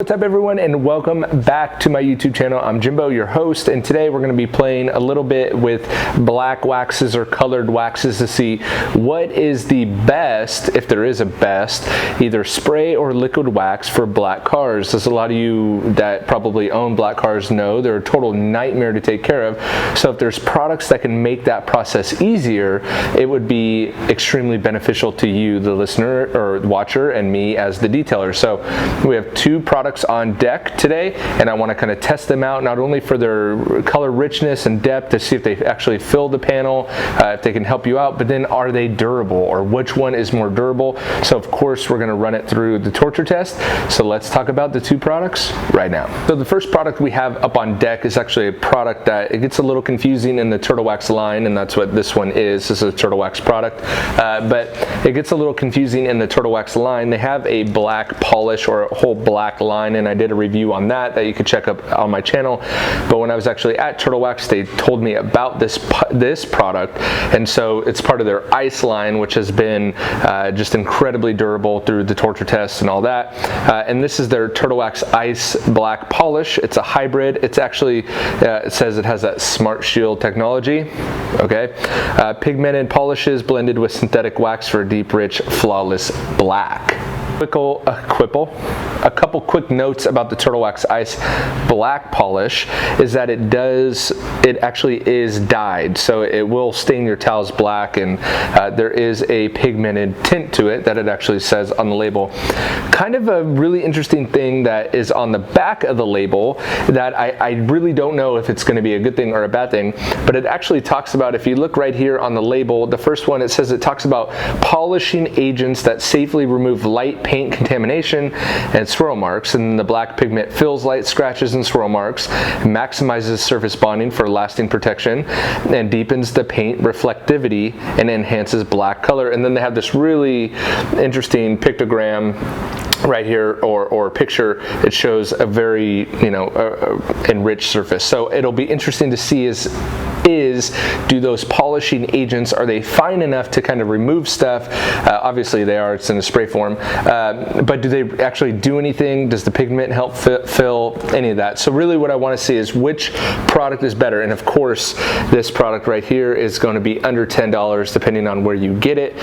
What's up everyone, and welcome back to my YouTube channel. I'm Jimbo, your host, and today we're going to be playing a little bit with black waxes or colored waxes to see what is the best, if there is a best, either spray or liquid wax for black cars. As a lot of you that probably own black cars know, they're a total nightmare to take care of. So if there's products that can make that process easier, it would be extremely beneficial to you, the listener or watcher, and me as the detailer. So we have two products on deck today, and I want to kind of test them out, not only for their color richness and depth to see if they actually fill the panel, if they can help you out, but then are they durable, or which one is more durable. So of course we're going to run it through the torture test. So let's talk about the two products right now. So the first product we have up on deck is actually a product that it gets a little confusing in the Turtle Wax line, and that's what this one is. This is a Turtle Wax product, but it gets a little confusing in the Turtle Wax line. They have a black polish or a whole black line, and I did a review on that you could check up on my channel. But when I was actually at Turtle Wax, they told me about this product, and so it's part of their ice line, which has been just incredibly durable through the torture tests and all that. And this is their Turtle Wax Ice Black Polish. It's a hybrid. It's actually it says it has that Smart Shield technology. Okay, pigmented polishes blended with synthetic wax for a deep, rich, flawless black. A couple quick notes about the Turtle Wax Ice Black Polish is that it actually is dyed, so it will stain your towels black, and there is a pigmented tint to it that it actually says on the label. Kind of a really interesting thing that is on the back of the label that I really don't know if it's going to be a good thing or a bad thing, but it actually talks about, if you look right here on the label, the first one, it talks about polishing agents that safely remove light paint contamination and swirl marks, and the black pigment fills light scratches and swirl marks, maximizes surface bonding for lasting protection, and deepens the paint reflectivity and enhances black color. And then they have this really interesting pictogram right here, or picture. It shows a very enriched surface. So it'll be interesting to see do those polishing agents, are they fine enough to kind of remove stuff? Obviously they are, it's in a spray form, but do they actually do anything? Does the pigment help fill any of that? So really what I want to see is which product is better, and of course this product right here is going to be under $10 depending on where you get it.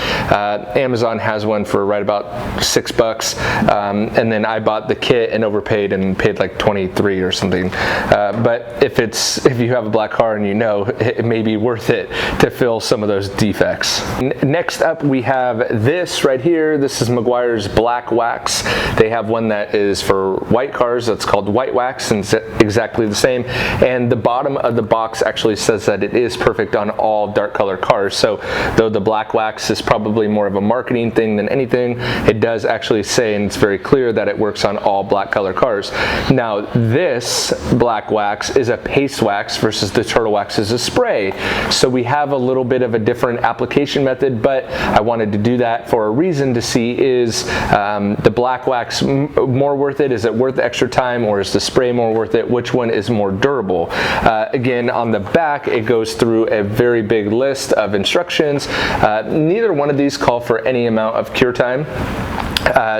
Amazon has one for right about $6, and then I bought the kit and overpaid and paid like 23 or something. But if you have a black car and you know, it may be worth it to fill some of those defects. Next up we have this right here. This is Mcguire's Black Wax. They have one that is for white cars that's called White Wax, and it's exactly the same. And the bottom of the box actually says that it is perfect on all dark color cars. So though the black wax is probably more of a marketing thing than anything, it does actually say, and it's very clear, that it works on all black color cars. Now this black wax is a paste wax versus the Turtle Wax is a spray. So we have a little bit of a different application method, but I wanted to do that for a reason, to see, is the black wax more worth it? Is it worth the extra time, or is the spray more worth it? Which one is more durable? Again, on the back it goes through a very big list of instructions. Neither one of these call for any amount of cure time.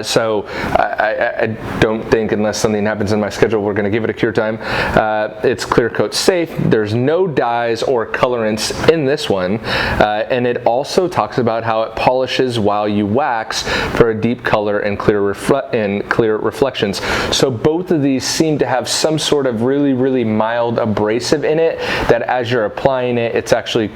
So I don't think, unless something happens in my schedule, we're going to give it a cure time. It's clear coat safe. There's no dyes or colorants in this one, and it also talks about how it polishes while you wax for a deep color and clear reflections. So both of these seem to have some sort of really mild abrasive in it, that as you're applying it, it's actually,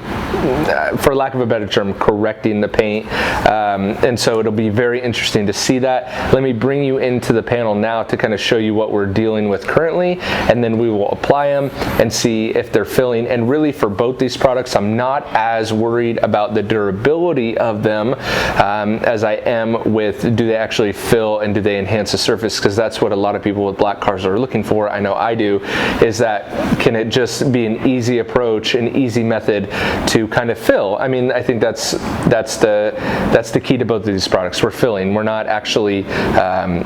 for lack of a better term, correcting the paint. And so it'll be very interesting to see that. Let me bring you into the panel now to kind of show you what we're dealing with currently, and then we will apply them and see if they're filling. And really, for both these products, I'm not as worried about the durability of them as I am with, do they actually fill and do they enhance the surface, because that's what a lot of people with black cars are looking for. I know I do. Is that, can it just be an easy approach, an easy method to kind of fill? I mean, I think that's the key to both of these products. We're filling. We're not actually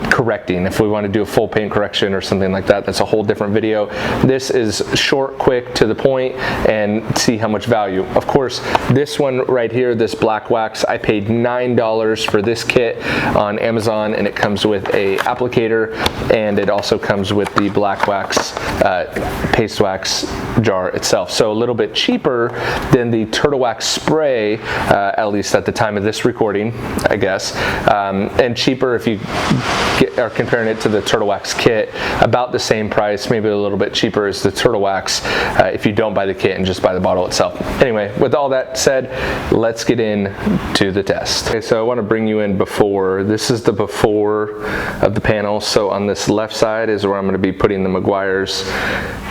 correcting. If we want to do a full paint correction or something like that, that's a whole different video. This is short, quick, to the point, and see how much value. Of course, this one right here, this black wax, I paid $9 for this kit on Amazon, and it comes with a applicator, and it also comes with the black wax paste wax jar itself. So a little bit cheaper than the Turtle Wax spray, at least at the time of this recording, I guess, and cheaper if you are comparing it to the Turtle Wax kit, about the same price, maybe a little bit cheaper as the Turtle Wax if you don't buy the kit and just buy the bottle itself. Anyway, with all that said, let's get into the test. Okay, so I want to bring you in before. This is the before of the panel. So on this left side is where I'm going to be putting the Meguiars,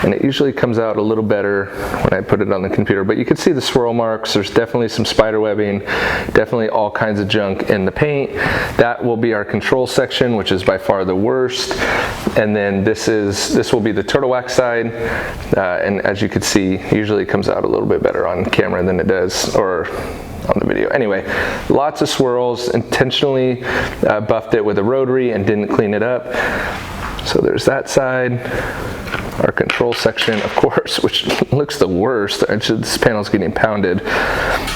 and it usually comes out a little better when I put it on the computer, but you can see the swirl marks. There's definitely some spider webbing, definitely all kinds of junk in the paint. That will be our control section, which is by far the worst. And then this will be the Turtle Wax side, and as you can see, usually it comes out a little bit better on camera than it does or on the video. Anyway, lots of swirls, intentionally buffed it with a rotary and didn't clean it up. So there's that side. Our control section, of course, which looks the worst. Actually, this panel's getting pounded,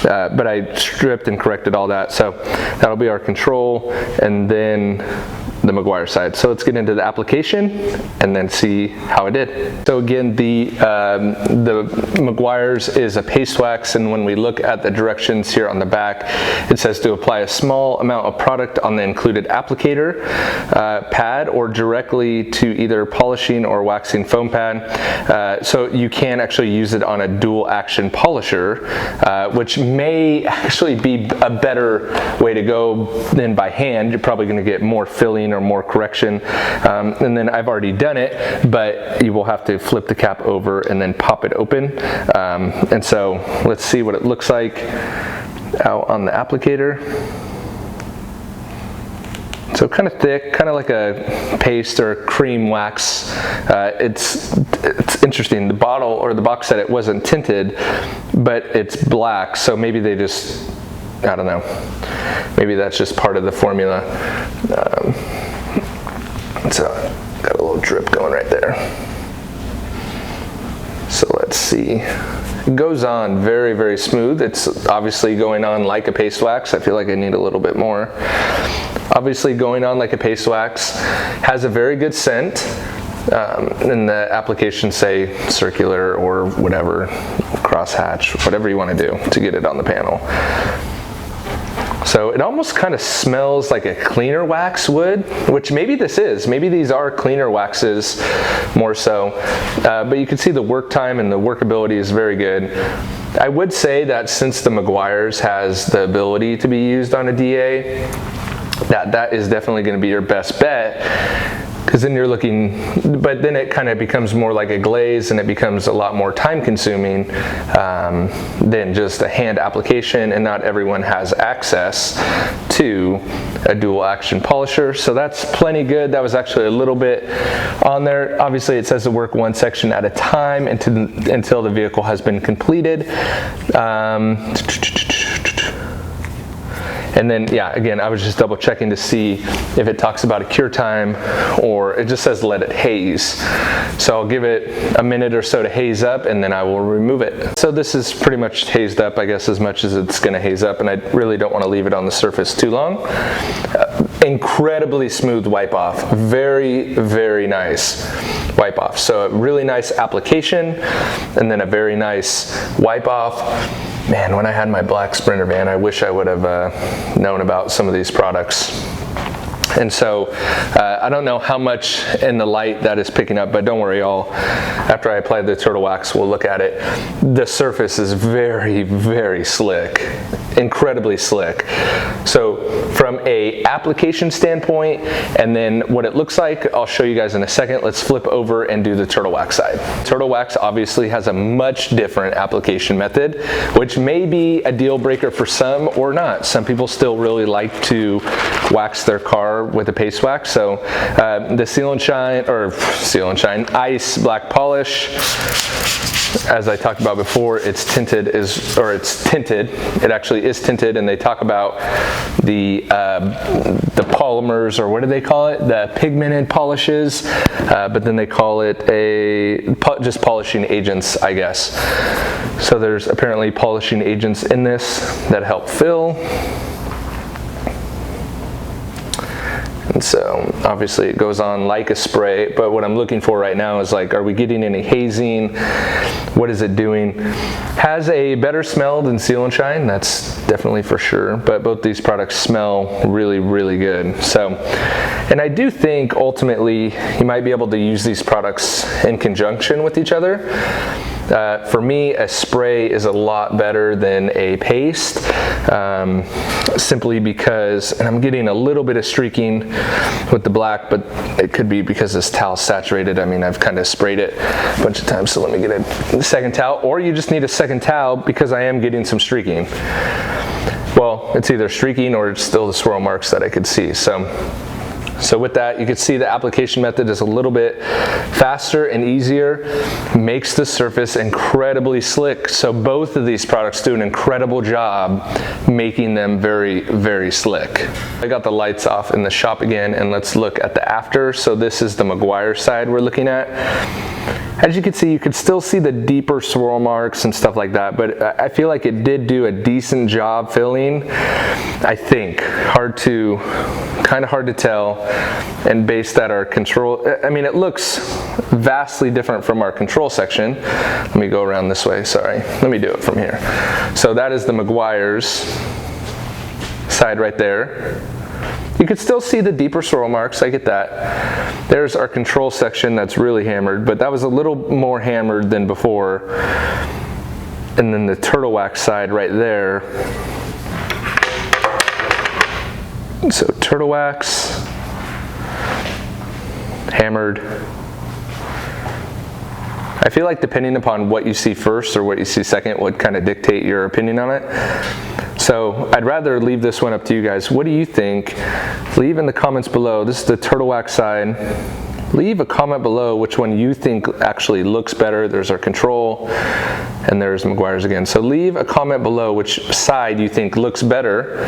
but I stripped and corrected all that. So that'll be our control, and then the Mcguire side. So let's get into the application and then see how it did. So again, the Meguiars is a paste wax, and when we look at the directions here on the back, it says to apply a small amount of product on the included applicator pad or directly to either polishing or waxing foam pad. So you can actually use it on a dual action polisher, which may actually be a better way to go than by hand. You're probably going to get more filling or more correction, and then I've already done it, but you will have to flip the cap over and then pop it open, and so let's see what it looks like out on the applicator. So kind of thick, kind of like a paste or cream wax. It's interesting. The bottle or the box said it wasn't tinted, but it's black, so maybe they just, I don't know, maybe that's just part of the formula. So got a little drip going right there. So let's see. It goes on very, very smooth. It's obviously going on like a paste wax. I feel like I need a little bit more. Obviously going on like a paste wax. Has a very good scent. And the applications say circular or whatever, crosshatch, whatever you want to do to get it on the panel. So it almost kind of smells like a cleaner wax would, which maybe this is. Maybe these are cleaner waxes more so. But you can see the work time and the workability is very good. I would say that since the Meguiars has the ability to be used on a DA, that is definitely going to be your best bet. Because then you're looking, but then it kind of becomes more like a glaze, and it becomes a lot more time consuming than just a hand application, and not everyone has access to a dual action polisher. So that's plenty good. That was actually a little bit on there. Obviously it says to work one section at a time until the vehicle has been completed. And then, yeah, again, I was just double checking to see if it talks about a cure time, or it just says let it haze. So I'll give it a minute or so to haze up, and then I will remove it. So this is pretty much hazed up, I guess, as much as it's going to haze up, and I really don't want to leave it on the surface too long. Incredibly smooth wipe off. Very, very nice wipe off. So a really nice application, and then a very nice wipe off. Man, when I had my black Sprinter van, I wish I would have known about some of these products. And so I don't know how much in the light that is picking up, but don't worry, after I apply the Turtle Wax, we'll look at it. The surface is very, very slick, incredibly slick. So from a application standpoint, and then what it looks like, I'll show you guys in a second. Let's flip over and do the Turtle Wax side. Turtle Wax obviously has a much different application method, which may be a deal breaker for some or not. Some people still really like to wax their car with a paste wax. So the Seal and Shine Ice Black Polish, as I talked about before, it's tinted. It actually is tinted, and they talk about the polymers, or what do they call it? The pigmented polishes, but then they call it just polishing agents, I guess. So there's apparently polishing agents in this that help fill. And so obviously it goes on like a spray, but what I'm looking for right now is like, are we getting any hazing? What is it doing? Has a better smell than Seal and Shine, that's definitely for sure, but both these products smell really, really good. So, and I do think ultimately you might be able to use these products in conjunction with each other. For me, a spray is a lot better than a paste, simply because, and I'm getting a little bit of streaking with the black, but it could be because this towel's saturated. I mean, I've kind of sprayed it a bunch of times, so let me get a second towel, or you just need a second towel because I am getting some streaking. Well, it's either streaking or it's still the swirl marks that I could see. So with that, you can see the application method is a little bit faster and easier, makes the surface incredibly slick. So both of these products do an incredible job making them very, very slick. I got the lights off in the shop again, and let's look at the after. So this is the Mcguire side we're looking at. As you can see, you could still see the deeper swirl marks and stuff like that, but I feel like it did do a decent job filling, I think. Kind of hard to tell, and based at our control, I mean, it looks vastly different from our control section. Let me go around this way, sorry. Let me do it from here. So that is the Meguiars side right there. You could still see the deeper swirl marks, I get that. There's our control section that's really hammered, but that was a little more hammered than before. And then the turtle wax side right there. So turtle wax, hammered. I feel like depending upon what you see first or what you see second would kind of dictate your opinion on it. So I'd rather leave this one up to you guys. What do you think? Leave in the comments below. This is the turtle wax side. Leave a comment below which one you think actually looks better. There's our control, and there's Meguiar's again. So leave a comment below which side you think looks better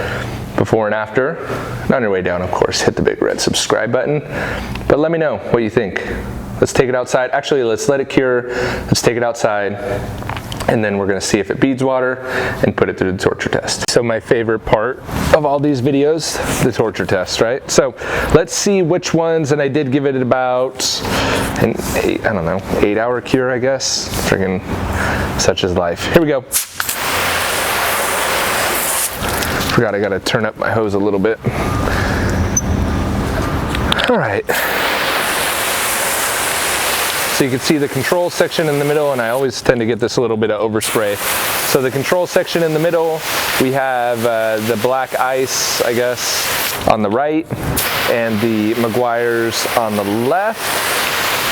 before and after. And on your way down, of course, hit the big red subscribe button. But let me know what you think. Let's take it outside. Actually, let's let it cure. Let's take it outside, and then we're gonna see if it beads water and put it through the torture test. So my favorite part of all these videos, the torture test, right? So let's see which ones, and I did give it about an 8-hour cure, I guess. Freaking such is life. Here we go. Forgot I gotta turn up my hose a little bit. All right. So you can see the control section in the middle, and I always tend to get this a little bit of overspray. So the control section in the middle, we have the black ice, I guess, on the right, and the Meguiars on the left.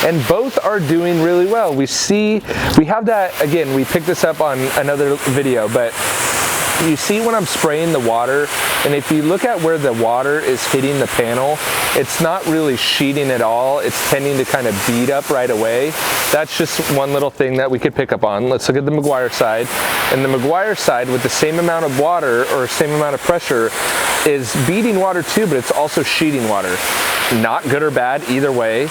And both are doing really well. We have that, again, we picked this up on another video, but you see when I'm spraying the water, and if you look at where the water is hitting the panel, it's not really sheeting at all. It's tending to kind of bead up right away. That's just one little thing that we could pick up on. Let's look at the Mcguire side. And the Mcguire side, with the same amount of water or same amount of pressure, is beading water too, but it's also sheeting water. Not good or bad, either way.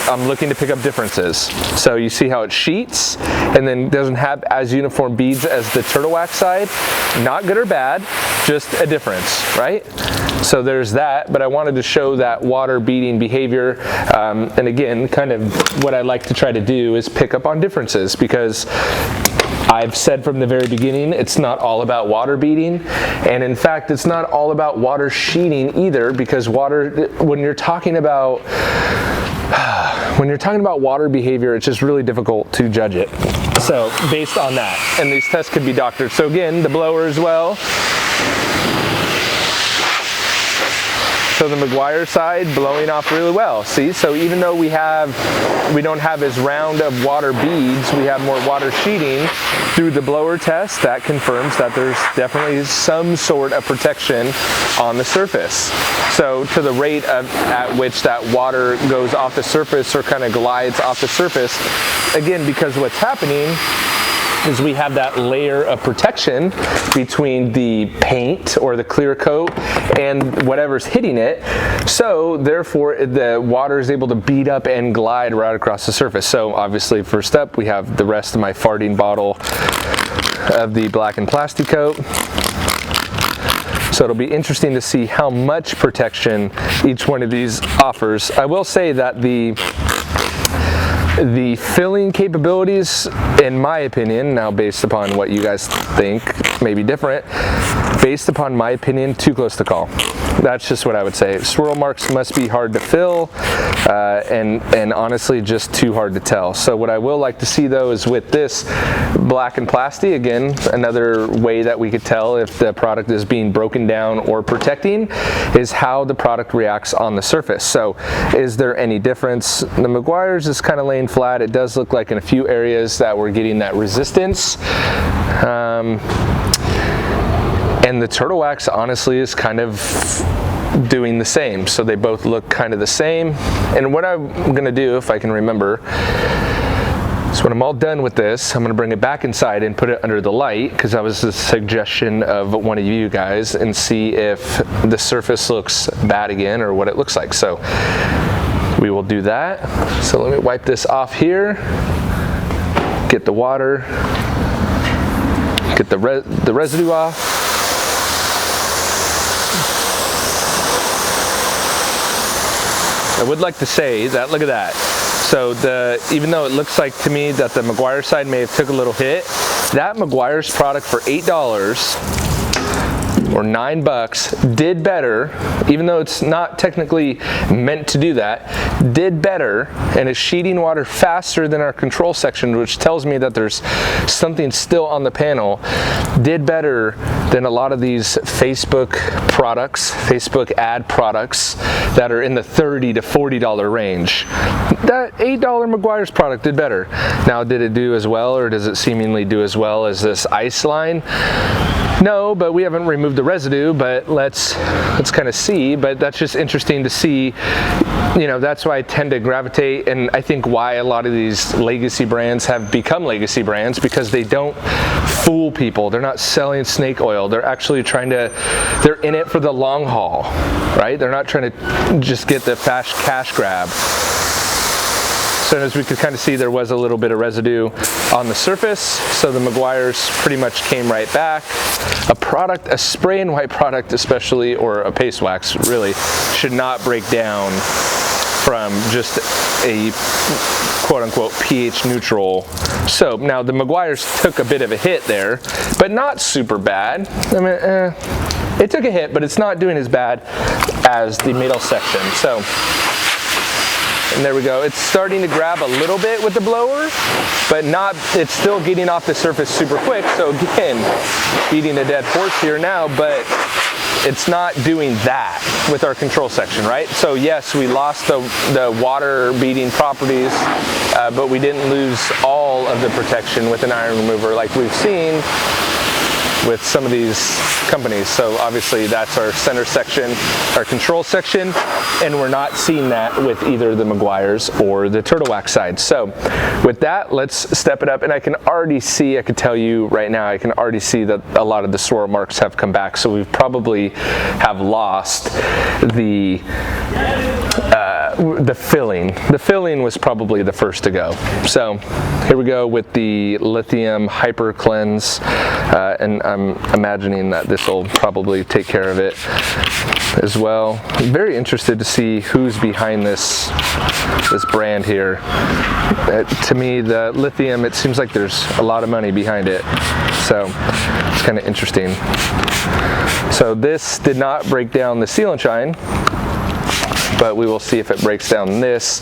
I'm looking to pick up differences. So you see how it sheets and then doesn't have as uniform beads as the turtle wax side. Not good or bad, just a difference, right? So there's that, but I wanted to show that water beading behavior. And again, kind of what I like to try to do is pick up on differences, because I've said from the very beginning, it's not all about water beading, and in fact, it's not all about water sheeting either, because when you're talking about water behavior, it's just really difficult to judge it. So based on that, and these tests could be doctored. So again, the blower as well. So the Mcguire side blowing off really well. See, so even though we don't have as round of water beads, we have more water sheeting through the blower test. That confirms that there's definitely some sort of protection on the surface. So to the rate at which that water goes off the surface or kind of glides off the surface, again, because what's happening is we have that layer of protection between the paint or the clear coat and whatever's hitting it. So therefore the water is able to bead up and glide right across the surface. So obviously first up we have the rest of my farting bottle of the blackened plastic coat. So it'll be interesting to see how much protection each one of these offers. I will say that the filling capabilities, in my opinion, now based upon what you guys think may be different, based upon my opinion, too close to call. That's just what I would say. Swirl marks must be hard to fill, and honestly just too hard to tell. So what I will like to see though is with this black and plastic, again, another way that we could tell if the product is being broken down or protecting is how the product reacts on the surface. So is there any difference? The Meguiars is kind of laying flat. It does look like in a few areas that we're getting that resistance. And the Turtle Wax honestly is kind of doing the same. So they both look kind of the same. And what I'm gonna do, if I can remember, so when I'm all done with this, I'm gonna bring it back inside and put it under the light, because that was a suggestion of one of you guys, and see if the surface looks bad again or what it looks like. So we will do that. So let me wipe this off here, get the water, get the residue off. I would like to say that, look at that. So even though it looks like to me that the Mcguire side may have took a little hit, that Mcguire's product for $8 or $9 did better, even though it's not technically meant to do that, did better and is sheeting water faster than our control section, which tells me that there's something still on the panel, did better than a lot of these Facebook products, Facebook ad products that are in the $30 to $40 range. That $8 Mcguire's product did better. Now, did it do as well, or does it seemingly do as well as this ice line? No, but we haven't removed the residue, but let's kind of see. But that's just interesting to see. You know, that's why I tend to gravitate, and I think why a lot of these legacy brands have become legacy brands, because they don't fool people. They're not selling snake oil. They're actually they're in it for the long haul, right? They're not trying to just get the fast cash grab. So as we could kind of see, there was a little bit of residue on the surface, so the Meguiars pretty much came right back. A spray and wipe product especially, or a paste wax really, should not break down from just a quote-unquote pH neutral soap. Now the Meguiars took a bit of a hit there, but not super bad. I mean, it took a hit, but it's not doing as bad as the middle section. So. And there we go. It's starting to grab a little bit with the blower, but it's still getting off the surface super quick. So again, beating a dead horse here now, but it's not doing that with our control section, right? So yes, we lost the water beating properties, but we didn't lose all of the protection with an iron remover like we've seen with some of these companies. So obviously that's our center section, our control section, and we're not seeing that with either the Meguiars or the Turtle Wax side. So with that, let's step it up, and I can already see, I could tell you right now, I can already see that a lot of the swirl marks have come back. So we've probably have lost the filling. The filling was probably the first to go. So here we go with the lithium hyper cleanse, and I'm imagining that this will probably take care of it as well. I'm very interested to see who's behind this brand here. To me, the lithium, it seems like there's a lot of money behind it, so it's kind of interesting. So this did not break down the seal and shine, but we will see if it breaks down this.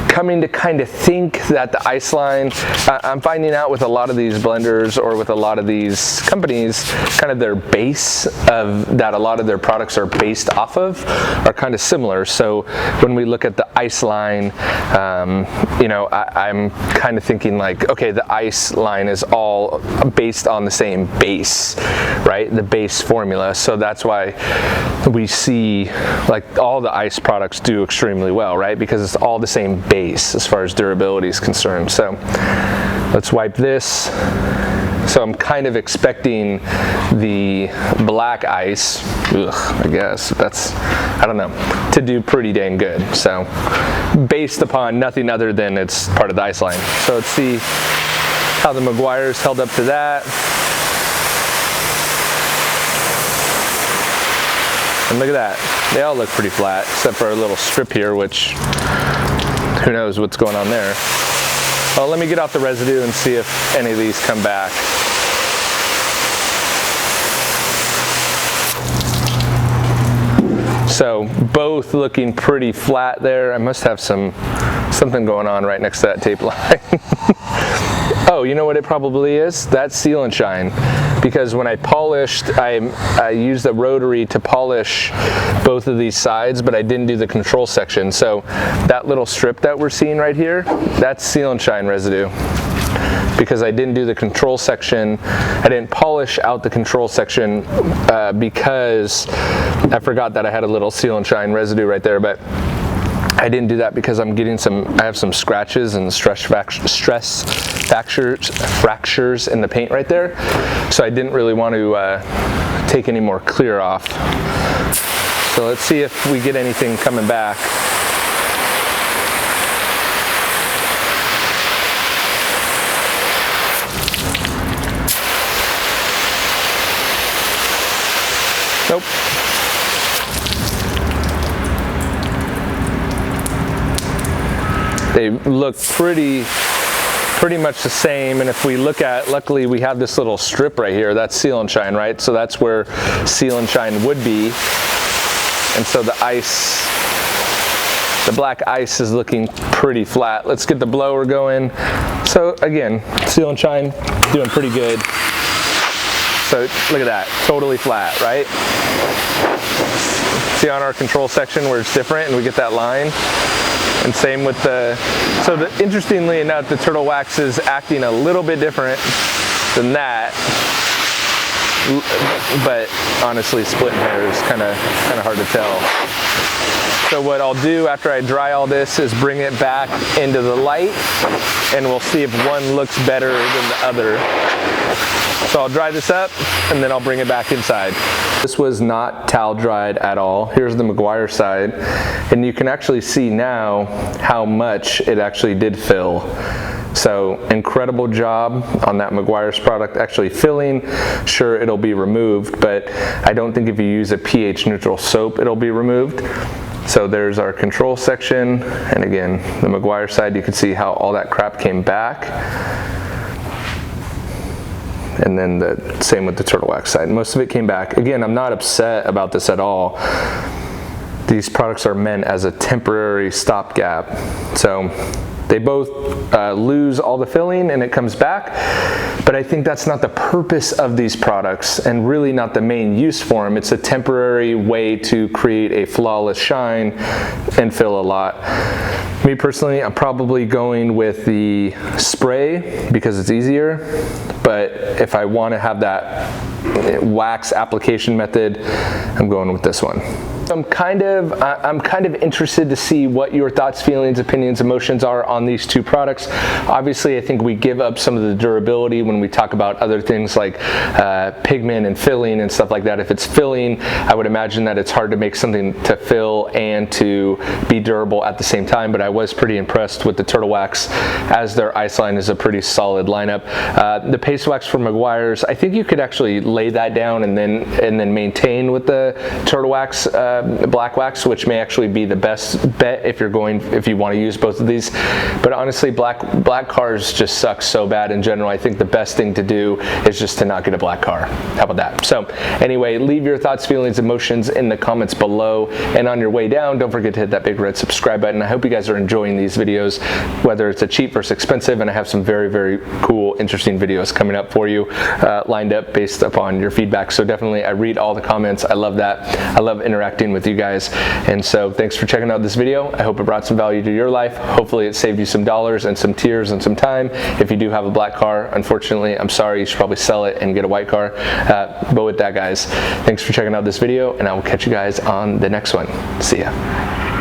Coming to kind of think that the ice line, I'm finding out with a lot of these blenders or with a lot of these companies, kind of their base of that a lot of their products are based off of are kind of similar. So when we look at the ice line, you know, I'm kind of thinking like, okay, the ice line is all based on the same base, right? The base formula. So that's why we see like all the ice products do extremely well, right? Because it's all the same base as far as durability is concerned. So let's wipe this So I'm kind of expecting the black ice, I guess I don't know, to do pretty dang good. So based upon nothing other than it's part of the ice line. So let's see how the Meguiars held up to that. And look at that, they all look pretty flat, except for a little strip here, which who knows what's going on there. Well, let me get off the residue and see if any of these come back. So both looking pretty flat there. I must have something going on right next to that tape line. Oh, you know what it probably is? That's Seal and Shine. Because when I polished, I used a rotary to polish both of these sides, but I didn't do the control section. So that little strip that we're seeing right here, that's Seal and Shine residue. Because I didn't do the control section, I didn't polish out the control section because I forgot that I had a little Seal and Shine residue right there, but I didn't do that because I'm getting I have some scratches and stress fractures in the paint right there. So I didn't really want to take any more clear off. So let's see if we get anything coming back. Nope. They look pretty much the same, and if we look at, luckily we have this little strip right here, that's Seal and Shine, right? So that's where Seal and Shine would be, and so the ice, the black ice is looking pretty flat. Let's get the blower going. So again, Seal and Shine doing pretty good. So look at that, totally flat, right? See on our control section where it's different and we get that line? And same with interestingly enough, the turtle wax is acting a little bit different than that. But honestly, splitting hairs, kind of hard to tell. So what I'll do after I dry all this is bring it back into the light, and we'll see if one looks better than the other. So I'll dry this up, and then I'll bring it back inside. This was not towel dried at all. Here's the Mcguire side, and you can actually see now how much it actually did fill. So incredible job on that Meguiar's product actually filling. Sure, it'll be removed, but I don't think if you use a pH neutral soap, it'll be removed. So there's our control section, and again, the Mcguire side, you can see how all that crap came back. And then the same with the turtle wax side. Most of it came back. Again, I'm not upset about this at all. These products are meant as a temporary stopgap. So they both lose all the filling and it comes back, but I think that's not the purpose of these products and really not the main use for them. It's a temporary way to create a flawless shine and fill a lot. Me personally, I'm probably going with the spray because it's easier, but if I want to have that wax application method, I'm going with this one. I'm kind of interested to see what your thoughts, feelings, opinions, emotions are on these two products. Obviously, I think we give up some of the durability when we talk about other things like pigment and filling and stuff like that. If it's filling, I would imagine that it's hard to make something to fill and to be durable at the same time, but I was pretty impressed with the turtle wax, as their ice line is a pretty solid lineup. The paste wax from Meguiar's, I think you could actually lay that down and then maintain with the turtle wax black wax, which may actually be the best bet if you want to use both of these. But honestly, black cars just suck so bad in general. I think the best thing to do is just to not get a black car. How about that? So anyway, leave your thoughts, feelings, emotions in the comments below, and on your way down, don't forget to hit that big red subscribe button. I hope you guys are enjoying these videos, whether it's a cheap versus expensive, and I have some very, very cool, interesting videos coming up for you lined up based upon your feedback. So definitely, I read all the comments. I love that. I love interacting with you guys, and so thanks for checking out this video. I hope it brought some value to your life. Hopefully it saved you some dollars and some tears and some time. If you do have a black car, unfortunately, I'm sorry, you should probably sell it and get a white car. But with that, guys, thanks for checking out this video, and I will catch you guys on the next one. See ya.